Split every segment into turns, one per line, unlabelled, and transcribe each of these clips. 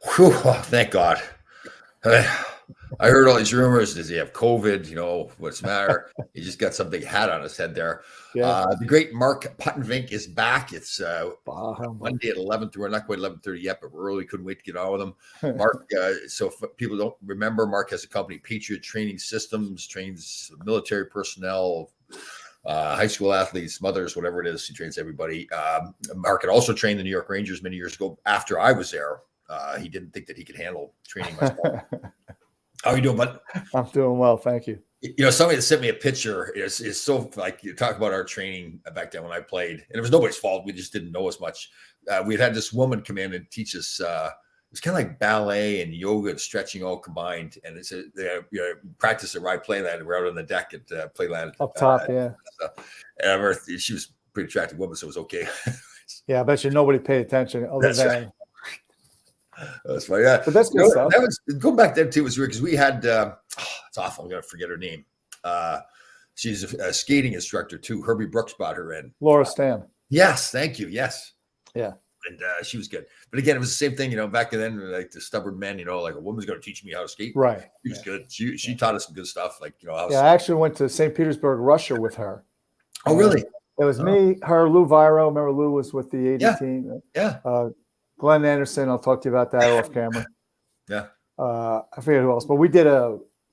Whew, oh, thank God. I heard all these rumors. Does he have COVID? What's the matter? He just got some big hat on his head there.
Yeah.
The great Mark Puttenvink is back. It's
Bah, humbug.
Monday at 11. We're not quite 11:30 yet, but we're early. Couldn't wait to get on with him. Mark, so if people don't remember, Mark has a company, Patriot Training Systems, trains military personnel, high school athletes, mothers, whatever it is. He trains everybody. Mark had also trained the New York Rangers many years ago after I was there. He didn't think that he could handle training myself. How are you doing, bud?
I'm doing well, thank you.
Somebody that sent me a picture is so, like, you talk about our training back then when I played, and it was nobody's fault. We just didn't know as much. We'd had this woman come in and teach us. It was kind of like ballet and yoga and stretching all combined. And it's practice at Rye Playland. We're out on the deck at Playland
Up top, yeah.
And she was a pretty attractive woman, so it was okay.
Yeah, I bet you nobody paid attention other than.
Right. That's funny. Yeah,
but that's good stuff.
That was going back then too. It was weird because we had. It's awful. I'm gonna forget her name. She's a skating instructor too. Herbie Brooks brought her in.
Laura Stam.
Yes, thank you. Yes.
Yeah.
And she was good. But again, it was the same thing. Back then, like the stubborn men. Like a woman's going to teach me how to skate.
Right.
She was good. She taught us some good stuff. Like
I actually went to St. Petersburg, Russia with her.
Oh, really?
It was me, her, Lou Viro. Remember, Lou was with the 80 team.
Yeah.
Glenn Anderson, I'll talk to you about that off camera.
Yeah.
I forget who else, but we did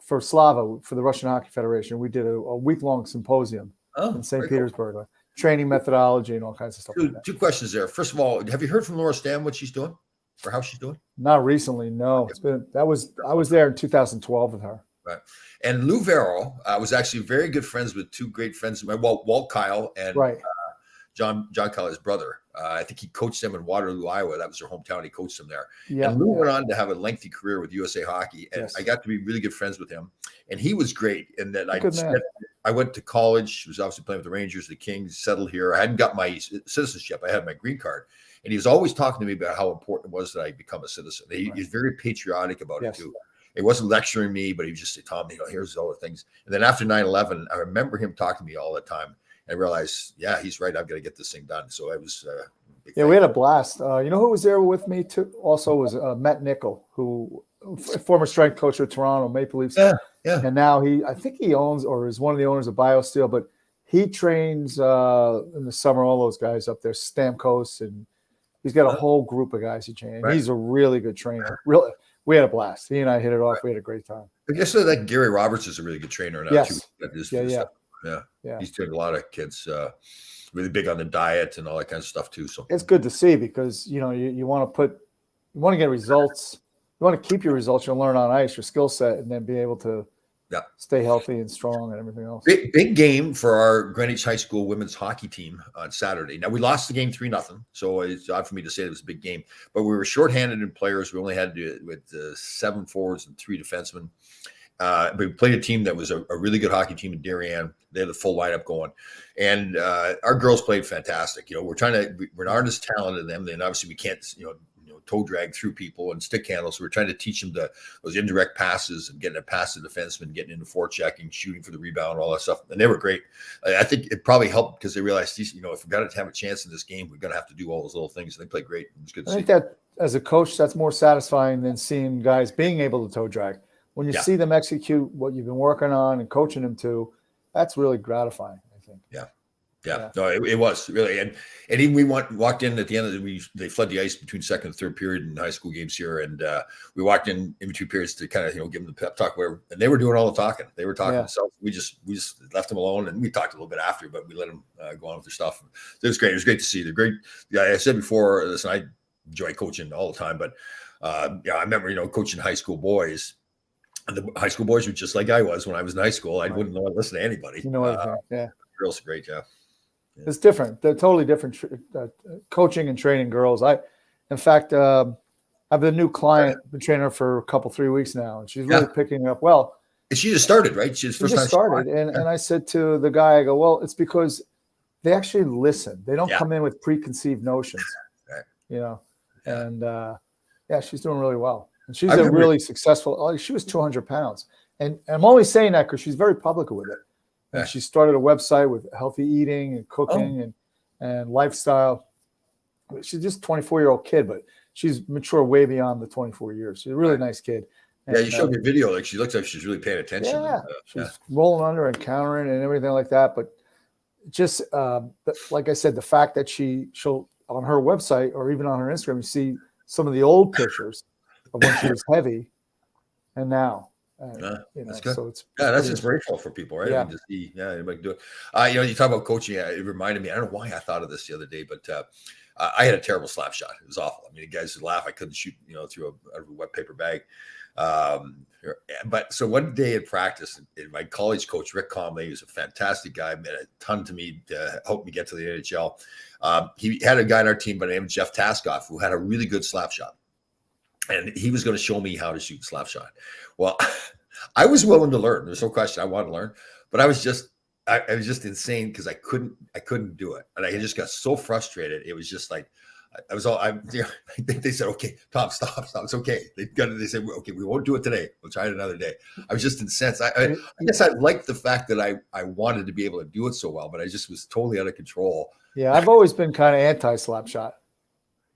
for Slava, for the Russian Hockey Federation, we did a week-long symposium in St. Petersburg, cool. Training methodology and all kinds of stuff.
Two questions there. First of all, have you heard from Laura Stam what she's doing or how she's doing?
Not recently, no. I was there in 2012 with her.
Right. And Lou Vero was actually very good friends with two great friends, Walt Kyle and John Kyle, his brother. I think he coached them in Waterloo, Iowa. That was their hometown. He coached them there. Yeah, and Lou went on to have a lengthy career with USA Hockey. And I got to be really good friends with him. And he was great in that I went to college, was obviously playing with the Rangers, the Kings, settled here. I hadn't got my citizenship. I had my green card. And he was always talking to me about how important it was that I become a citizen. He's very patriotic about it too. He wasn't lecturing me, but he was just saying, Tom, here's all the things. And then after 9/11, I remember him talking to me all the time. I realized, he's right. I've got to get this thing done. So I was,
we had a blast. You know who was there with me too? Also was Matt Nickel, who former strength coach of Toronto Maple Leafs.
Yeah.
And now I think he owns or is one of the owners of BioSteel, but he trains in the summer all those guys up there, Stamkos, and he's got a whole group of guys he trains. Right. He's a really good trainer. Really, we had a blast. He and I hit it off. We had a great time.
I guess that Gary Roberts is a really good trainer now too. Yeah. He's trained a lot of kids. Really big on the diet and all that kind of stuff too. So
it's good to see because you want to get results. You want to keep your results. You'll learn on ice your skill set, and then be able to stay healthy and strong and everything else.
Big game for our Greenwich High School women's hockey team on Saturday. Now we lost the game 3-0, so it's odd for me to say it was a big game. But we were shorthanded in players. We only had to do it with 7 forwards and 3 defensemen. We played a team that was a really good hockey team in Darien. They had the full lineup going, and our girls played fantastic. We're not as talented as them. Then obviously we can't, toe drag through people and stick handle. So we're trying to teach them those indirect passes and getting a pass to the defenseman, getting into forechecking, shooting for the rebound, all that stuff. And they were great. I think it probably helped because they realized, if we're going to have a chance in this game, we're going to have to do all those little things. And they played great. It was good to see.
I think that as a coach, that's more satisfying than seeing guys being able to toe drag. When you see them execute what you've been working on and coaching them to, that's really gratifying, I think.
Yeah. No, it was really, and even we walked in at the end of they flood the ice between second and third period in high school games here, and we walked in between periods to kind of give them the pep talk, whatever, and they were doing all the talking. They were talking themselves. We just left them alone, and we talked a little bit after, but we let them go on with their stuff. It was great. It was great to see. They're great. Yeah, I said before, listen, I enjoy coaching all the time, but I remember coaching high school boys. And the high school boys were just like I was when I was in high school. I wouldn't know how to listen to anybody. Girls are great,
It's different. They're totally different. Coaching and training girls. In fact, I have a new client. Been training her for 3 weeks now, and she's really picking up well.
And she just started, right? She just
started, and I said to the guy, I go, well, it's because they actually listen. They don't come in with preconceived notions, And she's doing really well. And she's a really successful. She was 200 pounds, and I'm only saying that because she's very public with it. And she started a website with healthy eating and cooking and lifestyle. She's just a 24-year-old kid, but she's mature way beyond the 24 years. She's a really nice kid.
And, you showed me a video. Like she looks like she's really paying attention.
Yeah, she's rolling under and countering and everything like that. But just like I said, the fact that she'll on her website or even on her Instagram, you see some of the old pictures of when she was heavy, and now.
That's good.
So
that's inspirational for people, right?
Yeah.
I mean, to see, anybody can do it. You talk about coaching. It reminded me. I don't know why I thought of this the other day, but I had a terrible slap shot. It was awful. I mean, the guys would laugh. I couldn't shoot, through a wet paper bag. But so one day in practice, my college coach Rick Comley, he was a fantastic guy, meant a ton to me to help me get to the NHL. He had a guy on our team by the name of Jeff Taskoff who had a really good slap shot. And he was going to show me how to shoot slap shot. Well, I was willing to learn. There's no question. I wanted to learn, but I was just insane because I couldn't do it. And I just got so frustrated. It was just like, they said, okay, Tom, stop. It's okay. They said, okay, we won't do it today. We'll try it another day. I was just incensed. I guess I liked the fact that I wanted to be able to do it so well, but I just was totally out of control.
Yeah. I've always been kind of anti-slap shot.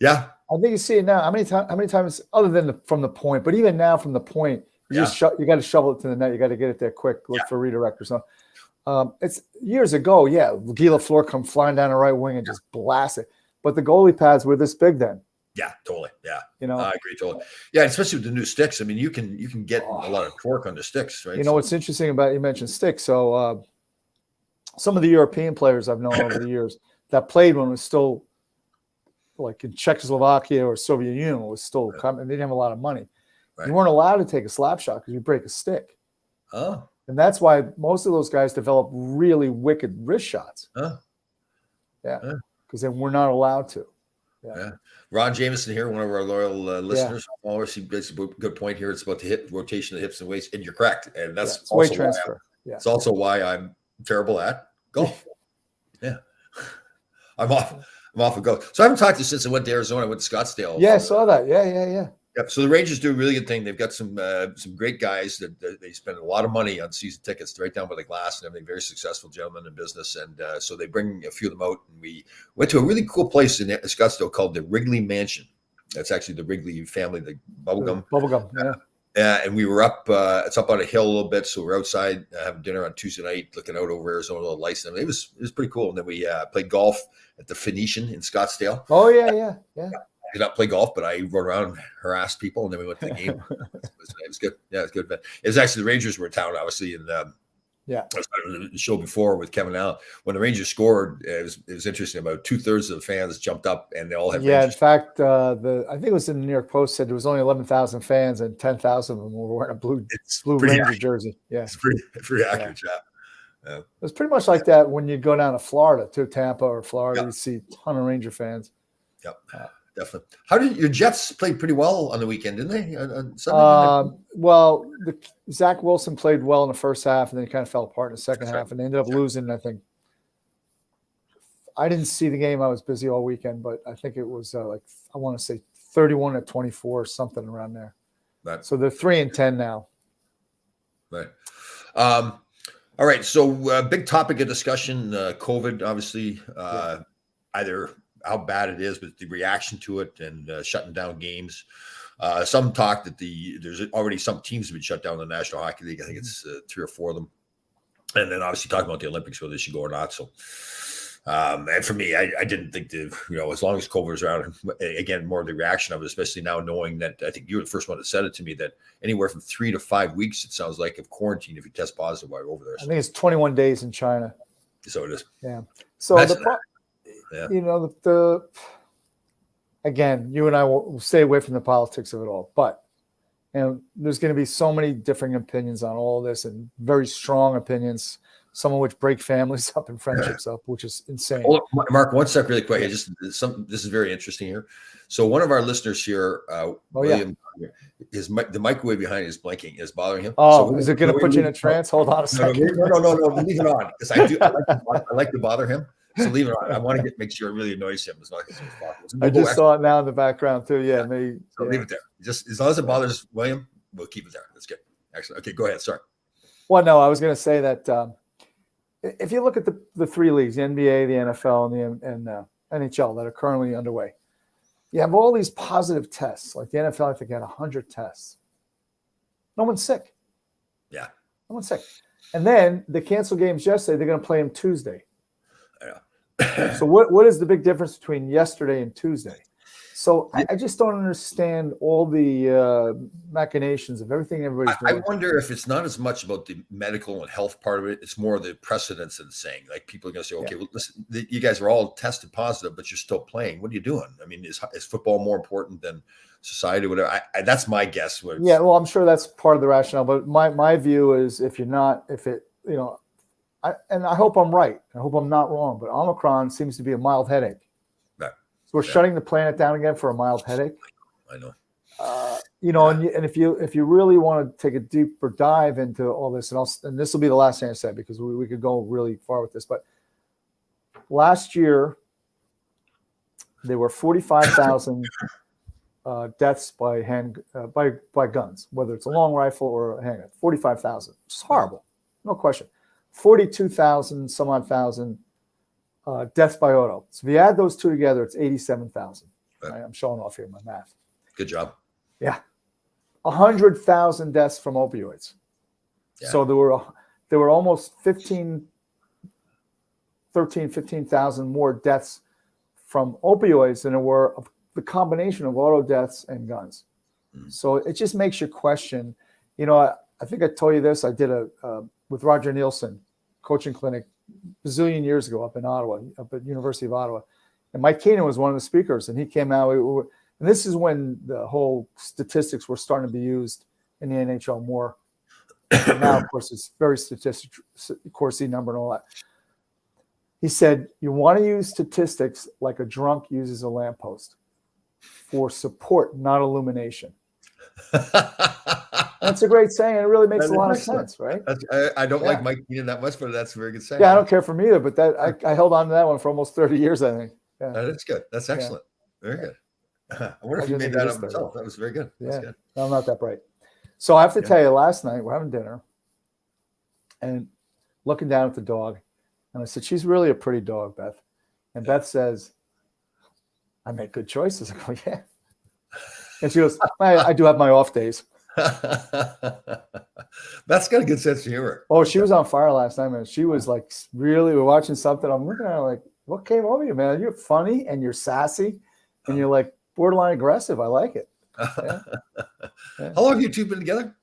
Yeah.
I think you see it now. How many times, other than from the point, but even now from the point, you you got to shovel it to the net. You got to get it there quick. Look for redirect or something. It's years ago. Yeah, Guy Lafleur come flying down the right wing and just blast it. But the goalie pads were this big then.
Yeah, totally. Yeah,
I
agree totally. Yeah, especially with the new sticks. I mean, you can get a lot of torque on the sticks, right?
What's interesting about you mentioned sticks. So some of the European players I've known over the years that played when it was still like in Czechoslovakia or Soviet Union was still coming. They didn't have a lot of money. Right. You weren't allowed to take a slap shot because you break a stick.
Oh.
And that's why most of those guys develop really wicked wrist shots.
Oh.
Yeah. Because then we're not allowed to.
Yeah. Ron Jameson here, one of our loyal listeners. He makes a good point here. It's about the hip rotation of the hips and weights, and you're correct. And that's
also weight transfer.
It's also why I'm terrible at golf. Yeah. I'm off of golf. So I haven't talked to you since I went to Arizona. I went to Scottsdale.
Yeah, I saw that. Yeah.
Yep. So the Rangers do a really good thing. They've got some great guys that they spend a lot of money on season tickets right down by the glass and everything. Very successful gentlemen in business, and so they bring a few of them out. And we went to a really cool place in Scottsdale called the Wrigley Mansion. That's actually the Wrigley family, the bubblegum.
Yeah.
And we were up. It's up on a hill a little bit, so we're outside having dinner on Tuesday night, looking out over Arizona, the lights. And it was pretty cool. And then we played golf at the Phoenician in Scottsdale.
Oh yeah.
I did not play golf, but I rode around and harassed people, and then we went to the game. It was good. Yeah, it was good. But it was actually the Rangers were in town, obviously, and I was on the show before with Kevin Allen. When the Rangers scored, it was interesting. About 2/3 of the fans jumped up, and they all had.
Yeah,
Rangers.
In fact, I think it was in the New York Post said there was only 11,000 fans, and 10,000 of them were wearing a blue Ranger
accurate.
Jersey. Yeah,
it's pretty accurate. Yeah.
It was pretty much like that when you go down to Florida, to Tampa or Florida. You see a ton of Ranger fans.
Yep. Definitely. How did your Jets play pretty well on the weekend, didn't they? On Sunday?
Well, Zach Wilson played well in the first half, and then he kind of fell apart in the second half, and they ended up losing. I think I didn't see the game; I was busy all weekend, but I think it was I want to say 31-24, something around there.
Right.
So they're 3-10 now.
Right. All right. So big topic of discussion: COVID, obviously, either how bad it is, but the reaction to it and shutting down games. Some talk that there's already some teams have been shut down in the National Hockey League. I think it's 3 or 4 of them. And then obviously talking about the Olympics, whether they should go or not. So, and for me, I didn't think as long as COVID was around, again, more of the reaction of it, especially now knowing that I think you were the first one that said it to me that anywhere from 3 to 5 weeks, it sounds like, of quarantine if you test positive while you're over there.
I think it's 21 days in China.
So it is.
Yeah. So again, you and I will stay away from the politics of it all, but there's going to be so many differing opinions on all this, and very strong opinions, some of which break families up and friendships up, which is insane.
Hold on, Mark, one sec, really quick. This is very interesting here. So one of our listeners here, William, the microwave behind is blinking, is bothering him.
Oh, so is it going to put you in a trance? Hold on a second.
No, leave it on, because I like to bother him. So leave it on. I want to make sure it really annoys him as much as possible.
I just saw it now in the background too. Yeah, maybe.
So leave it there. Just as long as it bothers William, we'll keep it there. That's good. Excellent. Okay, go ahead. Sorry.
Well, no, I was going to say that if you look at the 3 leagues, the NBA, the NFL, and the NHL that are currently underway, you have all these positive tests. Like the NFL, I think had 100 tests. No one's sick.
Yeah.
No one's sick. And then they canceled games yesterday. They're going to play them Tuesday.
Yeah.
So what is the big difference between yesterday and Tuesday? So I just don't understand all the machinations of everything everybody's doing.
I wonder if it's not as much about the medical and health part of it. It's more the precedence and saying, like, people are going to say, okay, well, listen, you guys are all tested positive, but you're still playing. What are you doing? I mean, is football more important than society, whatever? That's my guess.
Yeah, well, I'm sure that's part of the rationale. But my view is I hope I'm right. I hope I'm not wrong. But Omicron seems to be a mild headache. So we're shutting the planet down again for a mild headache.
I know.
And if you really want to take a deeper dive into all this, and this will be the last thing I said because we could go really far with this, but last year there were 45,000 deaths by guns, whether it's a long rifle or a handgun. 45,000. It's horrible, no question. 42,000 some odd thousand. Deaths by auto. So if you add those two together, it's 87,000. Right? I'm showing off here my math.
Good job.
Yeah, 100,000 deaths from opioids. Yeah. So there were almost 15,000 more deaths from opioids than there were of the combination of auto deaths and guns. Mm. So it just makes you question. I think I told you this. I did with Roger Nielsen coaching clinic bazillion years ago up in Ottawa, up at University of Ottawa. And Mike Keenan was one of the speakers, and he came out. And this is when the whole statistics were starting to be used in the NHL more. And now, of course, it's very statistic, Corsi number and all that. He said, you want to use statistics like a drunk uses a lamppost for support, not illumination. That's a great saying. It really makes a lot of sense, right?
I don't like Mike Keenan that much, but that's a very good saying.
Yeah, I don't care for him either, but I held on to that one for almost 30 years, I think. Yeah.
That's good. That's excellent. Yeah. Very good. I wonder if you made that up himself. That was very good. That's good.
No, I'm not that bright. So I have to tell you, last night we're having dinner and looking down at the dog, and I said, she's really a pretty dog, Beth. And Beth says, I make good choices. I go, yeah. And she goes, I do have my off days.
That's got a good sense of humor.
Oh, she was on fire last night, man. She was like, really, we're watching something. I'm looking at her like, what came over you, man? You're funny and you're sassy and you're like borderline aggressive. I like it. Yeah.
Yeah. How long have you two been together?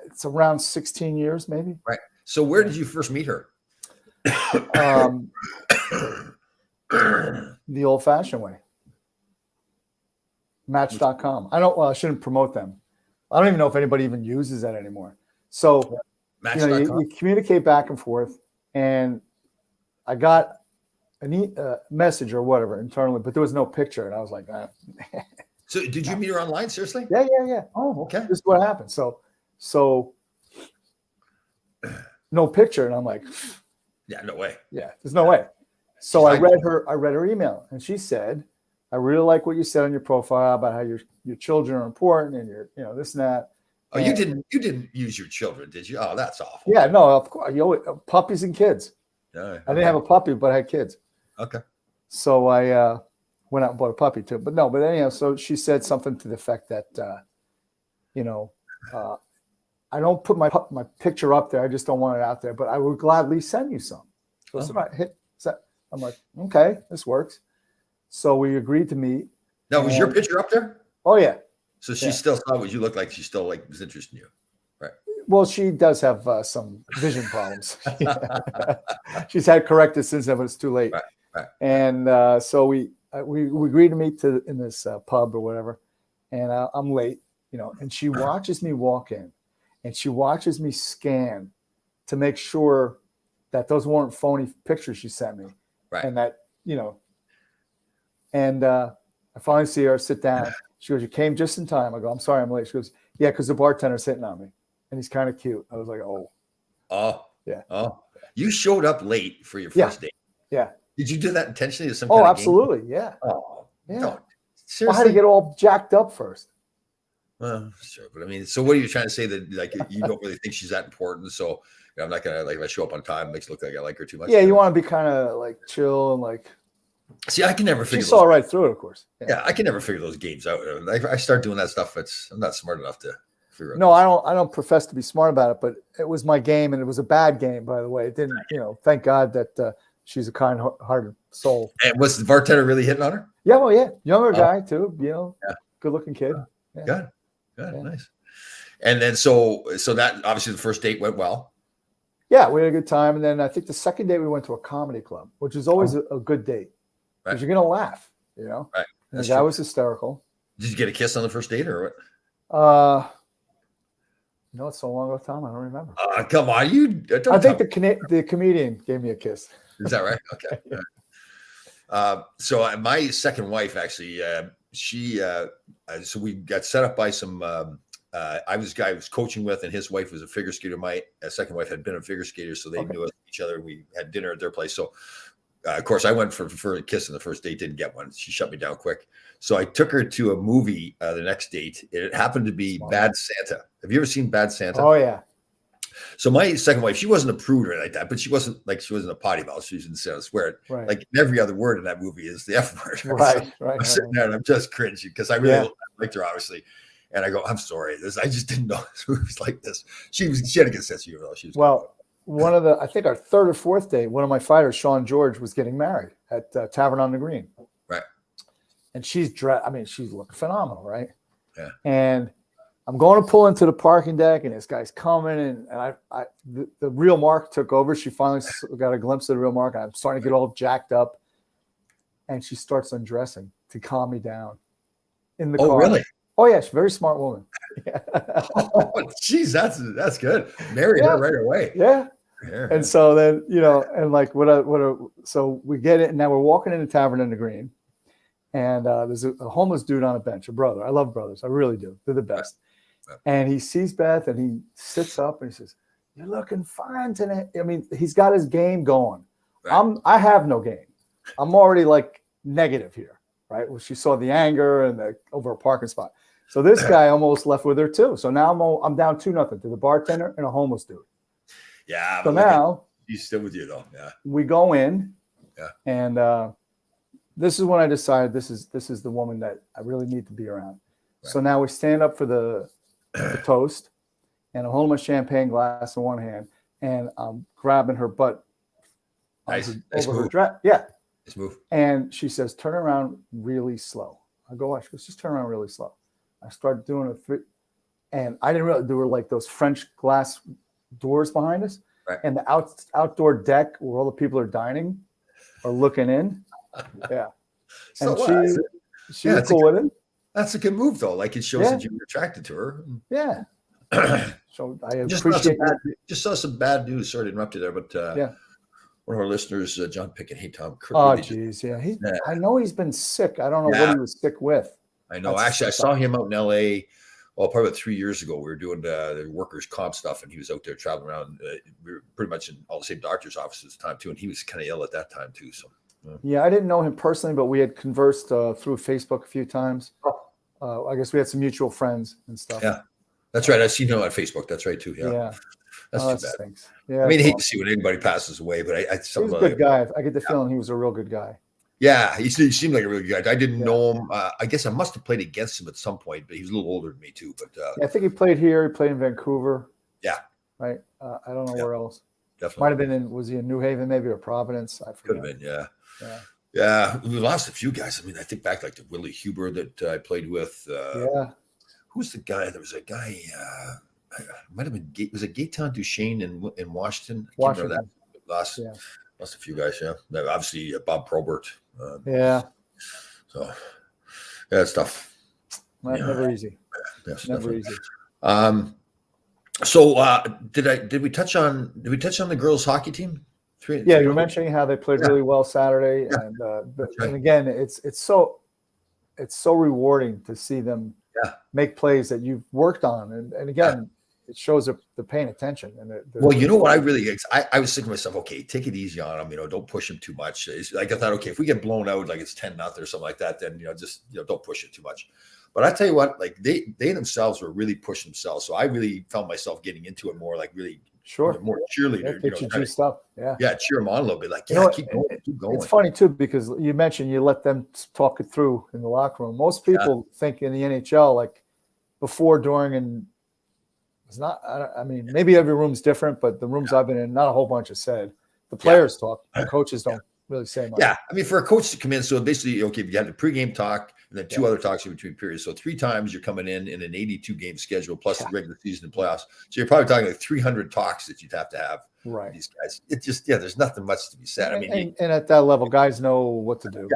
It's around 16 years, maybe.
Right. So where did you first meet her?
The old-fashioned way. Match.com. I shouldn't promote them. I don't even know if anybody even uses that anymore. So you communicate back and forth, and I got a message or whatever internally, but there was no picture, and I was like,
So did you meet her online? Seriously?
Yeah.
Oh, okay.
This is what happened. So no picture, and I'm like,
yeah, no way.
Yeah, there's no way. So I read her email, and she said, I really like what you said on your profile about how your children are important and your this and that.
Oh, and you didn't use your children, did you? Oh, that's awful.
Yeah, no, of course. Puppies and kids.
Yeah,
I didn't have a puppy, but I had kids.
Okay.
So I went out and bought a puppy too. But anyhow, so she said something to the effect that I don't put my picture up there. I just don't want it out there, but I would gladly send you some. So I'm like, okay, this works. So we agreed to meet.
Now, was your picture up there?
Oh, yeah.
So she still saw what you look like. She still was interested in you. Right.
Well, she does have some vision problems. She's had corrected since then, but it's too late.
Right.
And so we agreed to meet in this pub or whatever. And I'm late, and she watches me walk in, and she watches me scan to make sure that those weren't phony pictures she sent me.
Right.
And that, and I finally see her sit down. She goes, you came just in time. I go, I'm sorry, I'm late. She goes, yeah, because the bartender's hitting on me. And he's kind of cute. I was like, oh.
Oh.
Yeah.
Oh. You showed up late for your first date.
Yeah.
Did you do that intentionally to some
kind
of
absolutely. Game? Yeah.
Oh.
Yeah.
Don't.
Seriously? Well, I had to get all jacked up first.
Well, sure. But I mean, so what are you trying to say, that like you don't really think she's that important? So I'm not going to, like, if I show up on time, it makes it look like I like her too much.
Yeah. You want to be kind of like chill and like,
See, I can never figure.
She saw right through it, of course.
Yeah, I can never figure those games out. I start doing that stuff. I'm not smart enough to figure out.
No, I don't profess to be smart about it, but it was my game, and it was a bad game, by the way. It didn't, thank God that she's a kind-hearted soul.
And was the bartender really hitting on her?
Yeah, well, yeah, younger guy too. Good-looking kid.
Yeah. Good, nice. And then so that obviously the first date went well.
Yeah, we had a good time, and then I think the second date we went to a comedy club, which is always a good date because you're gonna laugh,
Right.
And the guy was hysterical.
Did you get a kiss on the first date or what?
It's so long ago, Tom. I don't remember.
Come on,
I think the comedian gave me a kiss.
Is that right? Okay. So my second wife actually, so we got set up by some. I was coaching with, and his wife was a figure skater. My second wife had been a figure skater, so they knew each other. We had dinner at their place. So, of course, I went for a kiss on the first date. Didn't get one. She shut me down quick. So I took her to a movie the next date. It happened to be Bad Santa. Have you ever seen Bad Santa?
Oh yeah.
So my second wife, she wasn't a prude or like that, but she wasn't a potty mouth. She didn't say I swear it.
Right.
Like every other word in that movie is the F word.
Right.
I'm sitting there and I'm just cringing because I really liked her, obviously. And I go, I'm sorry. I just didn't know it was like this. She had a good sense of humor, though.
I think our third or fourth date, one of my fighters, Sean George, was getting married at Tavern on the Green.
Right.
And she's looking phenomenal, right?
Yeah.
And I'm going to pull into the parking deck, and this guy's coming, and the real Mark took over. She finally got a glimpse of the real Mark. I'm starting to get all jacked up, and she starts undressing to calm me down in the car.
Oh, really?
Oh yeah, she's a very smart woman.
Oh, geez, that's good. Married her right away.
Yeah. And so then, and like so we get it, and now we're walking in the Tavern in the Green, and there's a homeless dude on a bench, a brother. I love brothers, I really do. They're the best. Right. And he sees Beth, and he sits up and he says, "You're looking fine tonight." I mean, he's got his game going. Right. I have no game. I'm already like negative here, right? Well, she saw the anger and over a parking spot. So this guy almost left with her too. So now I'm down 2-0 to the bartender and a homeless dude.
Yeah.
So now
he's still with you though. Yeah.
We go in.
Yeah.
And this is when I decided this is the woman that I really need to be around. Right. So now we stand up for the toast, and I'm holding my champagne glass in one hand, and I'm grabbing her butt
nice
over her
move.
dress. Yeah.
Nice move.
And she says, "Turn around really slow." I go, "Watch." She goes, "Just turn around really slow." I started doing and I didn't realize there were like those French glass doors behind us,
right.
And the outdoor deck where all the people are dining are looking in. Yeah.
So
and she was cool with it.
That's a good move though. Like it shows that you were attracted to her.
Yeah. So I
appreciate just saw some bad news. Sorry to interrupt you there, but one of our listeners, John Pickett, hey Tom.
Oh geez, yeah. I know he's been sick. I don't know what he was sick with.
I know. Actually, I saw him out in LA. Well, probably about 3 years ago. We were doing the workers' comp stuff, and he was out there traveling around. We were pretty much in all the same doctor's offices at the time too, and he was kind of ill at that time too. So,
yeah, I didn't know him personally, but we had conversed through Facebook a few times. I guess we had some mutual friends and stuff.
Yeah, that's right. I've seen him on Facebook. That's right too. Yeah, that's too bad.
Stinks. Yeah,
I mean, I hate to see when anybody passes away, but
he was a good guy. I get the feeling he was a real good guy.
Yeah, he seemed like a really good guy. I didn't know him. I guess I must have played against him at some point, but he was a little older than me too. But
I think he played here. He played in Vancouver.
Yeah.
Right. I don't know where else.
Definitely.
Might have been was he in New Haven maybe or Providence? I forget.
Could have been. Yeah. We lost a few guys. I mean, I think back like to Willie Huber that I played with. Who's the guy? There was a guy. Might have been. Was it Gaetan Duchesne in Washington? I can't remember that. Lost a few guys. Yeah. Obviously Bob Probert. So that's tough.
Never easy.
Yes,
never easy.
So did we touch on the girls hockey team?
Yeah, you were mentioning how they played really well Saturday, and again, it's so rewarding to see them make plays that you've worked on, and again, it shows that they're paying attention. And
well, you know what I was thinking to myself, okay, take it easy on them, don't push them too much. Like I thought, okay, if we get blown out, like it's 10-0 or something like that, then just don't push it too much. But I tell you what, like they themselves were really pushing themselves, so I really found myself getting into it more, like really
Sure.
more cheerleader.
Get you juiced up. Yeah.
Yeah, cheer them on a little bit. Like, keep going, keep going.
It's funny too because you mentioned you let them talk it through in the locker room. Most people think in the NHL, like before, during, and it's not. I mean, maybe every room's different, but the rooms I've been in, not a whole bunch is said. The players talk. The coaches don't really say much.
Yeah, I mean, for a coach to come in, so basically, okay, you have the pregame talk and then 2 other talks in between periods. So 3 times you're coming in an 82-game schedule plus the regular season and playoffs. So you're probably talking like 300 talks that you'd have to have.
Right.
These guys, it just there's nothing much to be said. I mean,
and at that level, guys know what to do.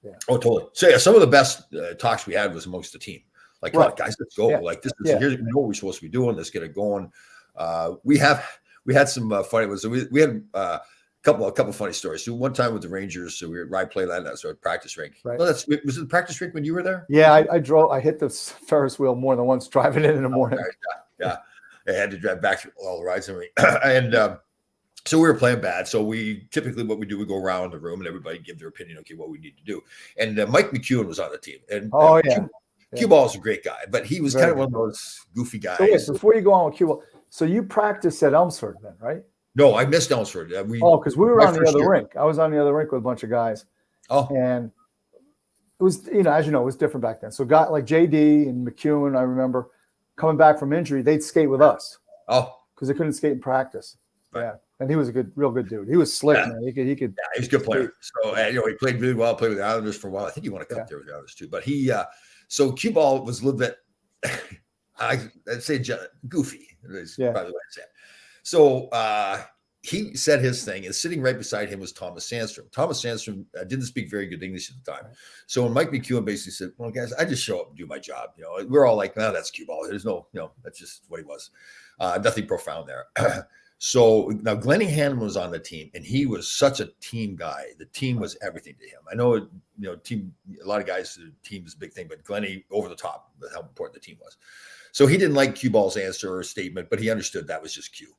Yeah. Oh, totally. So yeah, some of the best talks we had was amongst the team. Like, come on, guys, let's go. Yeah. Like this is here's what we're supposed to be doing. Let's get it going. We had some funny ones. So we had a couple funny stories. So one time with the Rangers, so we were at Rye Playland, so at practice rink.
Right.
No, was it the practice rink when you were there?
Yeah, I hit the Ferris wheel more than once driving in the morning.
Yeah. I had to drive back through all the rides and so we were playing bad. So we typically what we do, we go around the room and everybody give their opinion. Okay, what we need to do. And Mike McEwen was on the team. And Cue Ball is a great guy, but he was kind of one of those goofy guys.
So wait, before you go on with Cue Ball, so you practiced at Elmsford then, right?
No, I missed Elmsford.
Because we were on the other rink. I was on the other rink with a bunch of guys.
Oh,
and it was, as you know, it was different back then. So got like JD and McEwen, I remember coming back from injury, they'd skate with us.
Oh,
because they couldn't skate in practice.
Right.
Yeah, and he was a real good dude. He was slick, man. He could.
Yeah, he was a good player. So he played really well. Played with the Islanders for a while. I think he won a cup there with the Islanders too. But he, so Cue Ball was a little bit, I'd say goofy. Is probably the way to say it. So he said his thing, and sitting right beside him was Thomas Sandstrom. Thomas Sandstrom didn't speak very good English at the time. So when Mike McEwen basically said, "Well, guys, I just show up and do my job," we're all like, "No, that's Cue Ball. There's no, that's just what he was. Nothing profound there." So now Glennie Hanneman was on the team, and he was such a team guy. The team was everything to him. I know, team. A lot of guys, the team is a big thing, but Glennie over the top with how important the team was. So he didn't like Cue Ball's answer or statement, but he understood that was just Cue.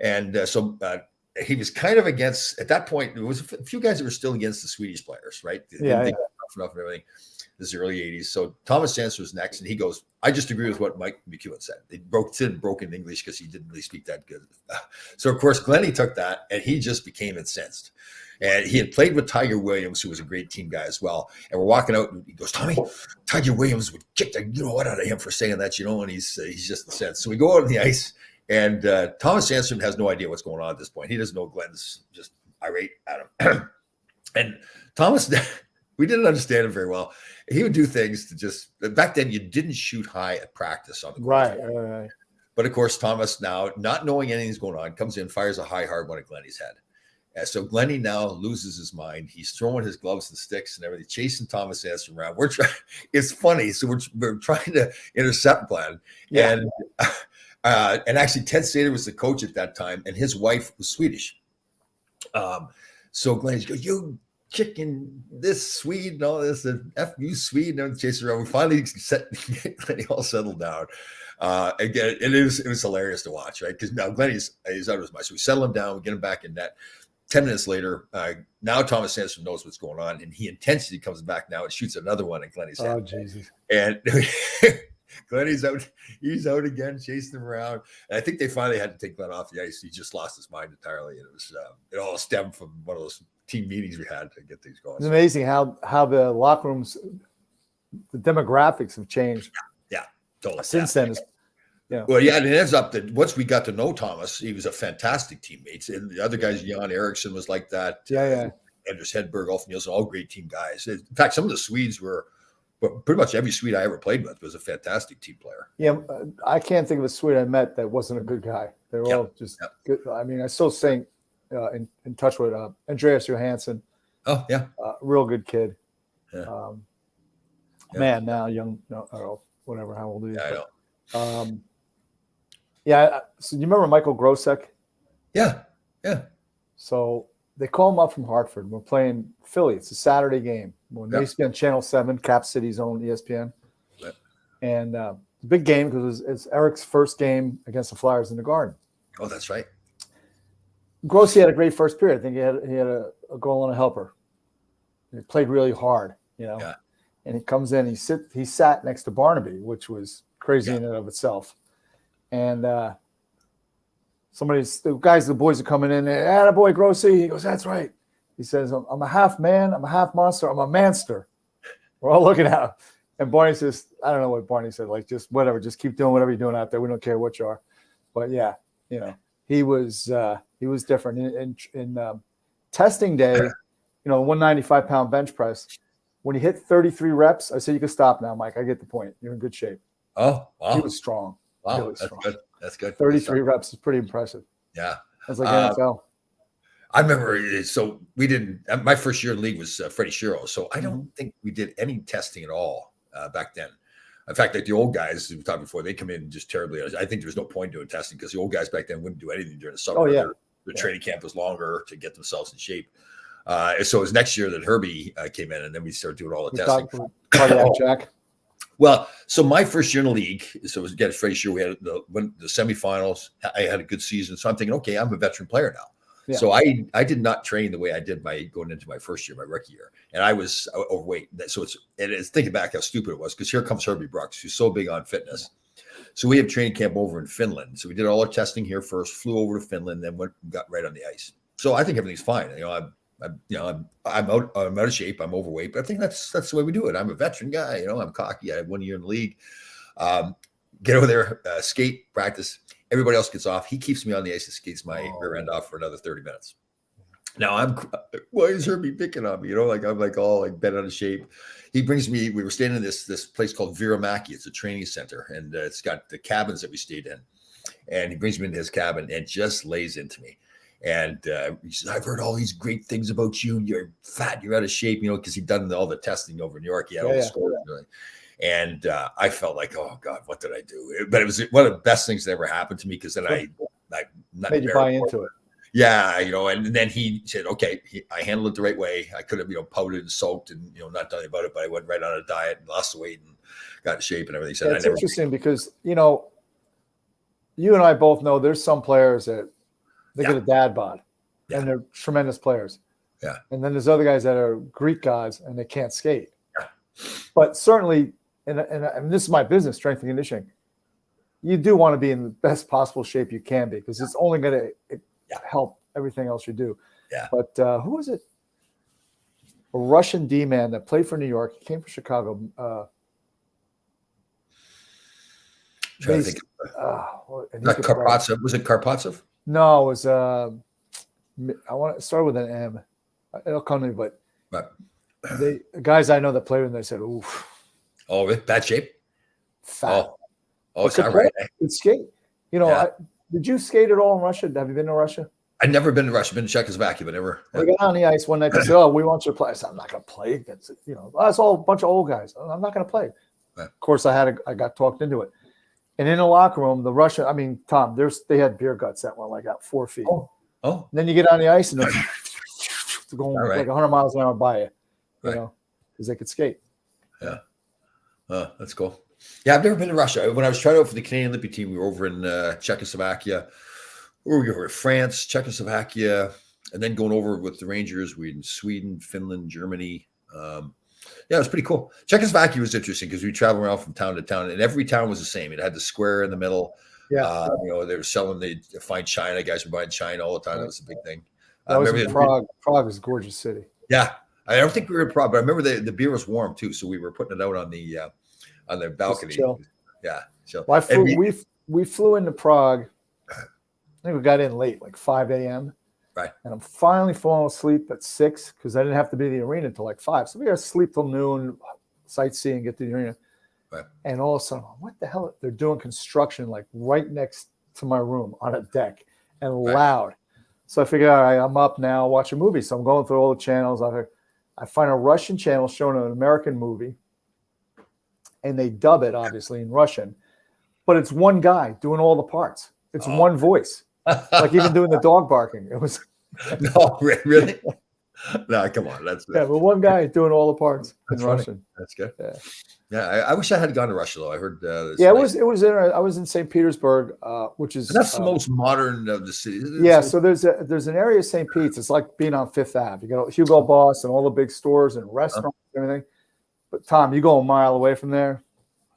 And so he was kind of against, at that point, there was a few guys that were still against the Swedish players, right? Enough and everything. This is the early 80s. So Thomas Sandstrom was next, and he goes, "I just agree with what Mike McEwen said." They broke in English because he didn't really speak that good. So, of course, Glennie took that, and he just became incensed. And he had played with Tiger Williams, who was a great team guy as well. And we're walking out, and he goes, "Tommy, Tiger Williams would kick the out of him for saying that, and he's just incensed." So we go out on the ice, and Thomas Sandstrom has no idea what's going on at this point. He doesn't know Glenn's just irate at him. And Thomas, we didn't understand him very well. He would do things to just, back then you didn't shoot high at practice on the court.
Right.
But of course, Thomas now, not knowing anything's going on, comes in, fires a high hard one at Glennie's head. And so Glennie now loses his mind. He's throwing his gloves and sticks and everything, chasing Thomas Sandstrom around. We're trying, it's funny. So we're trying to intercept Glenn. Yeah. And actually Ted Sater was the coach at that time, and his wife was Swedish. So Glenn goes, "You chicken, this Swede and all this, and F you Swede," and chase around. We finally Glennie all settled down. Again, and it was hilarious to watch, right? Because now Glennie's out of his mind. So we settle him down, we get him back in net. 10 minutes later, now Thomas Sandstrom knows what's going on, and he intentionally comes back now and shoots another one at Glennie's head.
Oh, Jesus.
And Glennie's out, he's out again, chasing him around. And I think they finally had to take Glenn off the ice. He just lost his mind entirely. And it was it all stemmed from one of those team meetings we had to get things going.
It's amazing how the locker rooms, the demographics have changed.
Yeah, totally.
Since then.
Well, and it ends up that once we got to know Thomas, he was a fantastic teammate. And the other guys, Jan Eriksson was like that. Anders Hedberg, Ulf Nielsen, all great team guys. In fact, some of the Swedes were, pretty much every Swede I ever played with was a fantastic team player.
Yeah, I can't think of a Swede I met that wasn't a good guy. They were all just good. I mean, I still stay in touch with Andreas Johansson.
Oh, yeah.
Real good kid.
Yeah.
Man, now young, whatever, how old are you?
Yeah, I know.
So you remember Michael Grosek?
Yeah.
So they call him up from Hartford. We're playing Philly. It's a Saturday game. They used to be on Channel 7, Cap City's own ESPN.
Yep. And
the big game because it's Eric's first game against the Flyers in the Garden.
Oh, that's right.
Grossi had a great first period. I think he had a goal and a helper. He played really hard,
Yeah.
And he comes in. He sat next to Barnaby, which was crazy in and of itself. And the boys are coming in. Attaboy, Grossi. He goes, that's right. He says, I'm a half man. I'm a half monster. I'm a manster. We're all looking at him. And Barney says, I don't know what Barney said. Like, just whatever. Just keep doing whatever you're doing out there. We don't care what you are. But yeah, he was different. In testing day, 195-pound bench press. When he hit 33 reps, I said, you can stop now, Mike. I get the point. You're in good shape.
Oh, wow.
He was strong.
Wow,
really
that's
strong.
good. That's good.
33 reps is pretty impressive.
Yeah.
That's like NFL.
I remember, so we didn't, my first year in the league was Freddie Shiro. So I don't think we did any testing at all back then. In fact, like the old guys we talked before, they come in just terribly. I think there was no point doing testing because the old guys back then wouldn't do anything during the summer.
Oh, yeah.
Their training camp was longer to get themselves in shape. So it was next year that Herbie came in, and then we started doing all the testing.
Cardiac Jack.
Well, so my first year in the league, so it was against Freddie Shiro. We had the semifinals. I had a good season. So I'm thinking, okay, I'm a veteran player now. Yeah. So I did not train the way I did going into my first year, my rookie year, and I was overweight. So it's thinking back how stupid it was because here comes Herbie Brooks, who's so big on fitness. So we have training camp over in Finland. So we did all our testing here first, flew over to Finland, then got right on the ice. So I think everything's fine. I'm out of shape. I'm overweight, but I think that's the way we do it. I'm a veteran guy. I'm cocky. I had 1 year in the league. Get over there, skate, practice. Everybody else gets off. He keeps me on the ice and skates my rear end off for another 30 minutes. Now why is Herbie picking on me? I'm all bent out of shape. He brings me, we were staying in this place called Viramaki. It's a training center, and it's got the cabins that we stayed in. And he brings me into his cabin and just lays into me. And he says, I've heard all these great things about you. You're fat, you're out of shape, because he'd done all the testing over in New York. He had all the scores. And I felt like, oh God, what did I do? But it was one of the best things that ever happened to me because then I
made you buy into it.
Yeah, and then he said, okay, I handled it the right way. I could have, pouted and soaked and, not done anything about it, but I went right on a diet and lost the weight and got in shape and everything.
It's interesting because, you and I both know there's some players that they get a dad bod and they're tremendous players.
Yeah.
And then there's other guys that are Greek gods and they can't skate. Yeah. But certainly, and this is my business, strength and conditioning, you do want to be in the best possible shape you can be because it's only going to help everything else you do.
Yeah.
But who was it? A Russian D-man that played for New York. He came from Chicago.
Not Karpatsev. Was it Karpatsev?
No, it was I want to start with an M. It'll come to me, but the guys I know that played with them, they said, oof.
Oh, bad shape?
Fat.
Oh, it's not right.
Good skate. Did you skate at all in Russia? Have you been to Russia?
I've never been to Russia. Been to Czechoslovakia, but never.
We got on the ice one night. They said, "Oh, we want you to play." I said, "I'm not going to play against it." That's all a bunch of old guys. I'm not going to play.
Right.
Of course, I got talked into it. And in the locker room, the Russian, Tom, they had beer guts that went like out 4 feet.
Oh.
And then you get on the ice and they're going like 100 miles an hour by you, because they could skate.
Yeah. That's cool. Yeah, I've never been to Russia. When I was trying out for the Canadian Olympic team, we were over in Czechoslovakia. We were over France, Czechoslovakia, and then going over with the Rangers. We in Sweden, Finland, Germany. It was pretty cool. Czechoslovakia was interesting because we traveled around from town to town, and every town was the same. It had the square in the middle. Yeah. They were selling, they find China. Guys were buying China all the time. That was a big thing.
That was in Prague. Prague is a gorgeous city.
Yeah. I don't think we were in Prague, but I remember the beer was warm too. So we were putting it out on the balcony. Yeah. Chill.
Well, we flew into Prague. I think we got in late, like 5 a.m.
Right.
And I'm finally falling asleep at 6 because I didn't have to be in the arena until like 5. So we got to sleep till noon, sightseeing, get to the arena.
Right.
And all of a sudden, what the hell? They're doing construction like right next to my room on a deck and loud. So I figured, all right, I'm up now, watch a movie. So I'm going through all the channels. I find a Russian channel showing an American movie. And they dub it, obviously, in Russian. But it's one guy doing all the parts. It's one voice. Like even doing the dog barking. It was
no, really? No, come on. But
one guy doing all the parts in Russian.
That's good. Yeah, I wish I had gone to Russia though. I heard.
It was I was in St. Petersburg, which is
that's the most modern of the cities.
So there's an area of St. Pete's. It's like being on Fifth Ave. You got Hugo Boss and all the big stores and restaurants and everything. But Tom, you go a mile away from there.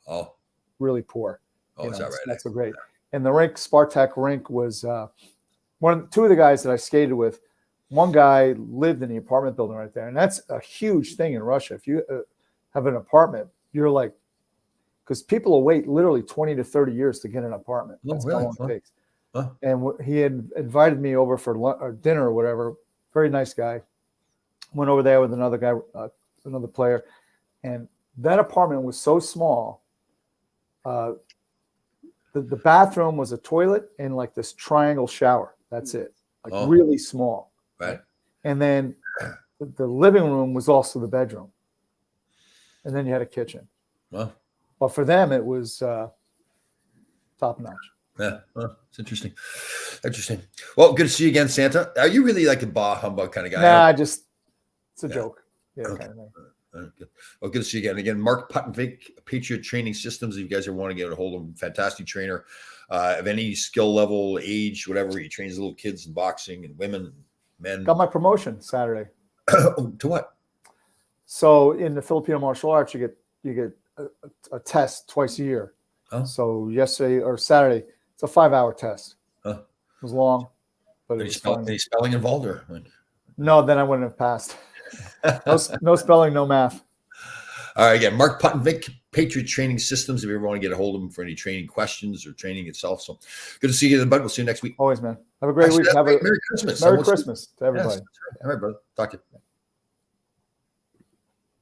Oh,
really poor.
Oh, is that right?
That's so great. And the rink, Spartak rink, was two of the guys that I skated with. One guy lived in the apartment building right there, and that's a huge thing in Russia. If you have an apartment, you're like, because people will wait literally 20 to 30 years to get an apartment. That's how long it takes. Huh. And he had invited me over for or dinner or whatever. Very nice guy. Went over there with another guy, another player, and that apartment was so small. The bathroom was a toilet and like this triangle shower. That's it. Like really small.
Right.
And then the living room was also the bedroom. And then you had a kitchen.
Wow.
But for them, it was top notch.
Yeah, well, it's interesting. Interesting. Well, good to see you again, Santa. Are you really like a bah humbug kind of guy?
Nah, it's a joke. Yeah,
okay.
Kind of
Good. Well, good to see you again. Again, Mark Puttenvink, Patriot Training Systems. If you guys are wanting to get a hold of him, fantastic trainer of any skill level, age, whatever. He trains little kids in boxing and women, and men.
Got my promotion Saturday.
To what?
So in the Filipino martial arts, you get a test twice a year.
Oh.
So yesterday or Saturday, it's a 5-hour test.
Huh.
It was long, but it was fun.
Any spelling involved or?
No, then I wouldn't have passed. No spelling, no math.
All right, again, Mark Puttenvink, Patriot Training Systems. If you ever want to get a hold of him for any training questions or training itself. So good to see you, bud. We'll see you next week.
Always, man. Have a great week.
Merry Christmas.
Merry Christmas to everybody.
Yes. All right, brother. Talk to you.